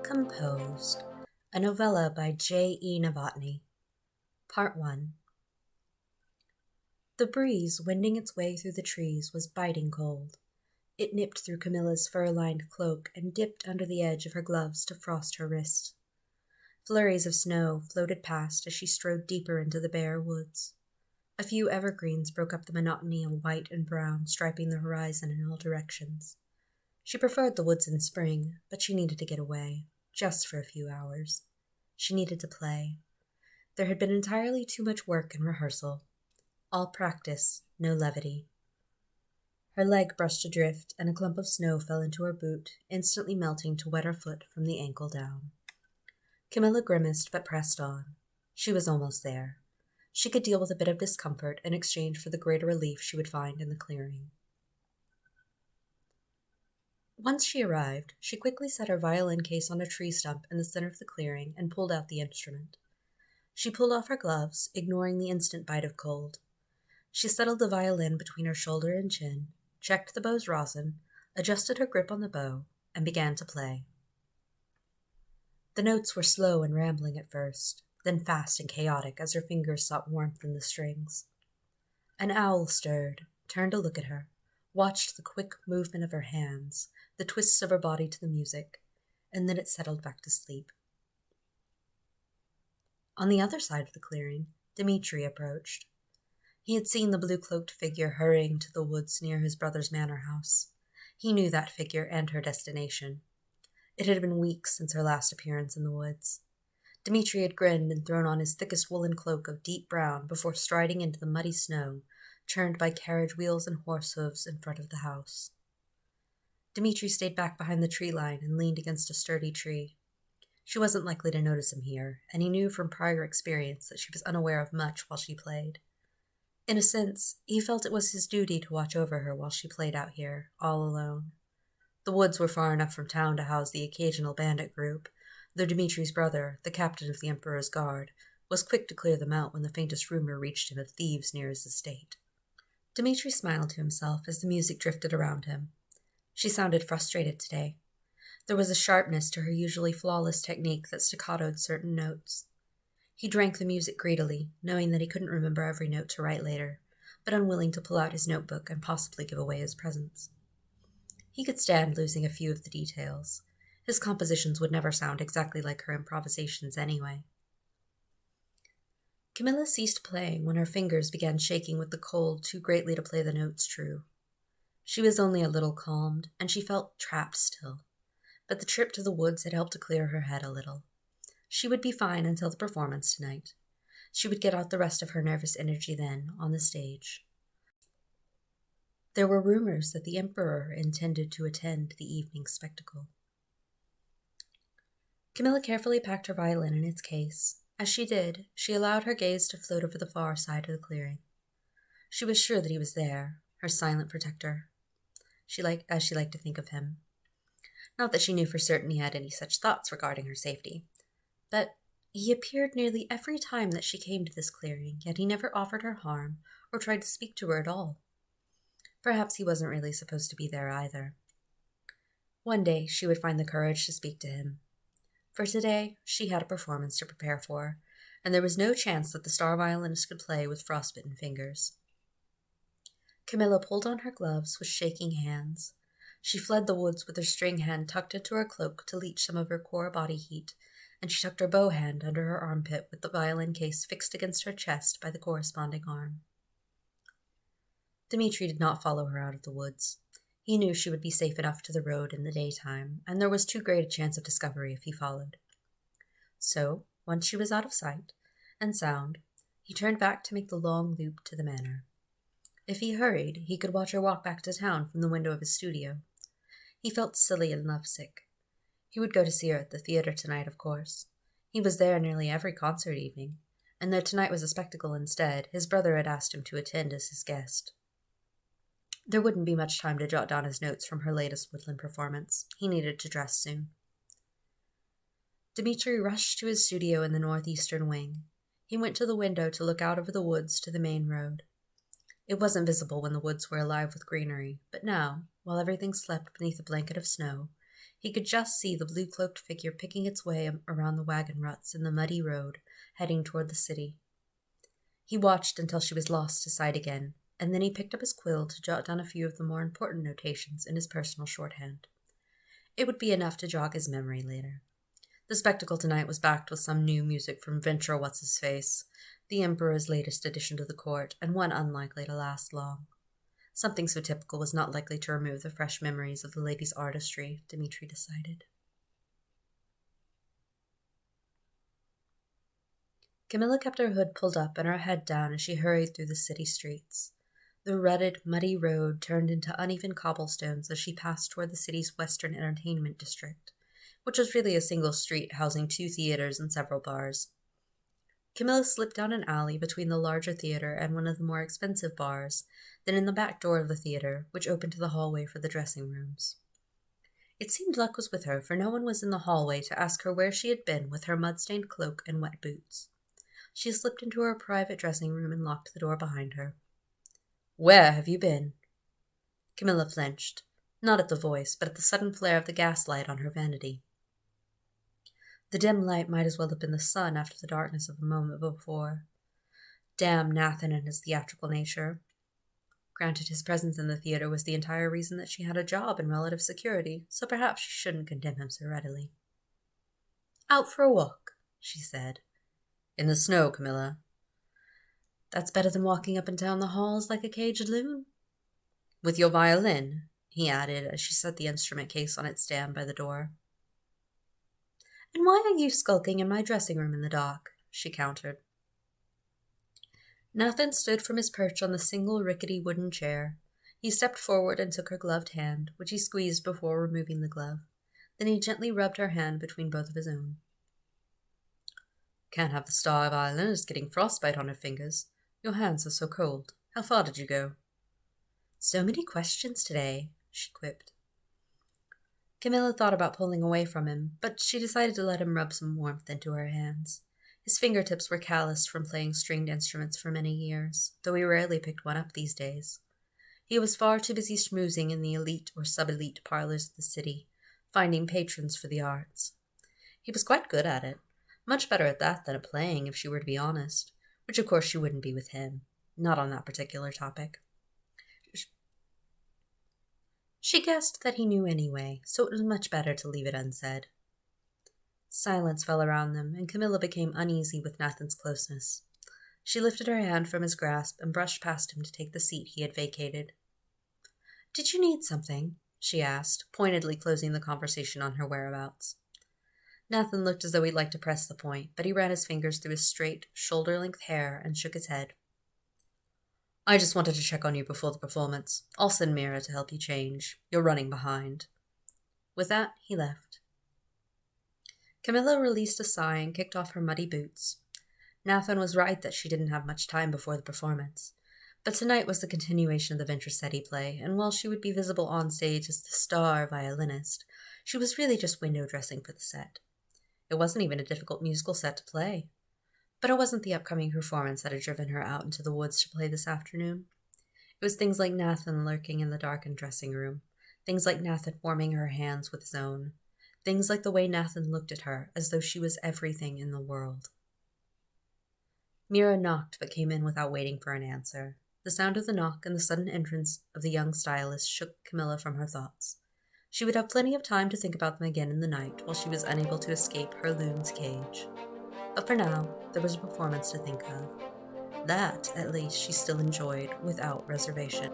Composed, a novella by J.E. Novotny. Part 1. The breeze, winding its way through the trees, was biting cold. It nipped through Camilla's fur-lined cloak and dipped under the edge of her gloves to frost her wrists. Flurries of snow floated past as she strode deeper into the bare woods. A few evergreens broke up the monotony of white and brown striping the horizon in all directions. She preferred the woods in spring, but she needed to get away. Just for a few hours. She needed to play. There had been entirely too much work and rehearsal. All practice, no levity. Her leg brushed adrift, and a clump of snow fell into her boot, instantly melting to wet her foot from the ankle down. Camilla grimaced but pressed on. She was almost there. She could deal with a bit of discomfort in exchange for the greater relief she would find in the clearing. Once she arrived, she quickly set her violin case on a tree stump in the center of the clearing and pulled out the instrument. She pulled off her gloves, ignoring the instant bite of cold. She settled the violin between her shoulder and chin, checked the bow's rosin, adjusted her grip on the bow, and began to play. The notes were slow and rambling at first, then fast and chaotic as her fingers sought warmth in the strings. An owl stirred, turned to look at her, watched the quick movement of her hands, the twists of her body to the music, and then it settled back to sleep. On the other side of the clearing, Dmitri approached. He had seen the blue-cloaked figure hurrying to the woods near his brother's manor house. He knew that figure and her destination. It had been weeks since her last appearance in the woods. Dmitri had grinned and thrown on his thickest woolen cloak of deep brown before striding into the muddy snow, churned by carriage wheels and horse hooves in front of the house. Dmitri stayed back behind the tree line and leaned against a sturdy tree. She wasn't likely to notice him here, and he knew from prior experience that she was unaware of much while she played. In a sense, he felt it was his duty to watch over her while she played out here, all alone. The woods were far enough from town to house the occasional bandit group, though Dmitri's brother, the captain of the Emperor's Guard, was quick to clear them out when the faintest rumor reached him of thieves near his estate. Dmitri smiled to himself as the music drifted around him. She sounded frustrated today. There was a sharpness to her usually flawless technique that staccatoed certain notes. He drank the music greedily, knowing that he couldn't remember every note to write later, but unwilling to pull out his notebook and possibly give away his presence. He could stand losing a few of the details. His compositions would never sound exactly like her improvisations anyway. Camilla ceased playing when her fingers began shaking with the cold too greatly to play the notes true. She was only a little calmed, and she felt trapped still, but the trip to the woods had helped to clear her head a little. She would be fine until the performance tonight. She would get out the rest of her nervous energy then, on the stage. There were rumors that the Emperor intended to attend the evening spectacle. Camilla carefully packed her violin in its case. As she did, she allowed her gaze to float over the far side of the clearing. She was sure that he was there, her silent protector, as she liked to think of him. Not that she knew for certain he had any such thoughts regarding her safety, but he appeared nearly every time that she came to this clearing, yet he never offered her harm or tried to speak to her at all. Perhaps he wasn't really supposed to be there either. One day she would find the courage to speak to him. For today, she had a performance to prepare for, and there was no chance that the star violinist could play with frostbitten fingers. Camilla pulled on her gloves with shaking hands. She fled the woods with her string hand tucked into her cloak to leach some of her core body heat, and she tucked her bow hand under her armpit with the violin case fixed against her chest by the corresponding arm. Dmitri did not follow her out of the woods. He knew she would be safe enough to the road in the daytime, and there was too great a chance of discovery if he followed. So, once she was out of sight and sound, he turned back to make the long loop to the manor. If he hurried, he could watch her walk back to town from the window of his studio. He felt silly and lovesick. He would go to see her at the theater tonight, of course. He was there nearly every concert evening, and though tonight was a spectacle instead, his brother had asked him to attend as his guest. There wouldn't be much time to jot down his notes from her latest woodland performance. He needed to dress soon. Dmitri rushed to his studio in the northeastern wing. He went to the window to look out over the woods to the main road. It wasn't visible when the woods were alive with greenery, but now, while everything slept beneath a blanket of snow, he could just see the blue-cloaked figure picking its way around the wagon ruts in the muddy road, heading toward the city. He watched until she was lost to sight again, and then he picked up his quill to jot down a few of the more important notations in his personal shorthand. It would be enough to jog his memory later. The spectacle tonight was backed with some new music from Venture What's-His-Face, the Emperor's latest addition to the court, and one unlikely to last long. Something so typical was not likely to remove the fresh memories of the lady's artistry, Dmitri decided. Camilla kept her hood pulled up and her head down as she hurried through the city streets. The rutted, muddy road turned into uneven cobblestones as she passed toward the city's western entertainment district, which was really a single street housing 2 theaters and several bars. Camilla slipped down an alley between the larger theater and one of the more expensive bars, then in the back door of the theater, which opened to the hallway for the dressing rooms. It seemed luck was with her, for no one was in the hallway to ask her where she had been with her mud-stained cloak and wet boots. She slipped into her private dressing room and locked the door behind her. "Where have you been?" Camilla flinched, not at the voice, but at the sudden flare of the gaslight on her vanity. The dim light might as well have been the sun after the darkness of a moment before. Damn Nathan and his theatrical nature. Granted, his presence in the theater was the entire reason that she had a job and relative security, so perhaps she shouldn't condemn him so readily. "Out for a walk," she said. "In the snow, Camilla." "That's better than walking up and down the halls like a caged loon." "With your violin," he added as she set the instrument case on its stand by the door. "And why are you skulking in my dressing room in the dark?" she countered. Nathan stood from his perch on the single rickety wooden chair. He stepped forward and took her gloved hand, which he squeezed before removing the glove. Then he gently rubbed her hand between both of his own. "Can't have the star violinist getting frostbite on her fingers. Your hands are so cold. How far did you go?" "So many questions today," she quipped. Camilla thought about pulling away from him, but she decided to let him rub some warmth into her hands. His fingertips were calloused from playing stringed instruments for many years, though he rarely picked one up these days. He was far too busy schmoozing in the elite or sub-elite parlors of the city, finding patrons for the arts. He was quite good at it, much better at that than at playing, if she were to be honest, which of course she wouldn't be with him, not on that particular topic. She guessed that he knew anyway, so it was much better to leave it unsaid. Silence fell around them, and Camilla became uneasy with Nathan's closeness. She lifted her hand from his grasp and brushed past him to take the seat he had vacated. "Did you need something?" she asked, pointedly closing the conversation on her whereabouts. Nathan looked as though he'd like to press the point, but he ran his fingers through his straight, shoulder-length hair and shook his head. "I just wanted to check on you before the performance. I'll send Mira to help you change. You're running behind." With that, he left. Camilla released a sigh and kicked off her muddy boots. Nathan was right that she didn't have much time before the performance. But tonight was the continuation of the Venturesetti play, and while she would be visible on stage as the star violinist, she was really just window dressing for the set. It wasn't even a difficult musical set to play. But it wasn't the upcoming performance that had driven her out into the woods to play this afternoon. It was things like Nathan lurking in the darkened dressing room, things like Nathan warming her hands with his own, things like the way Nathan looked at her as though she was everything in the world. Mira knocked but came in without waiting for an answer. The sound of the knock and the sudden entrance of the young stylist shook Camilla from her thoughts. She would have plenty of time to think about them again in the night while she was unable to escape her loon's cage. But for now, there was a performance to think of. That, at least, she still enjoyed without reservation.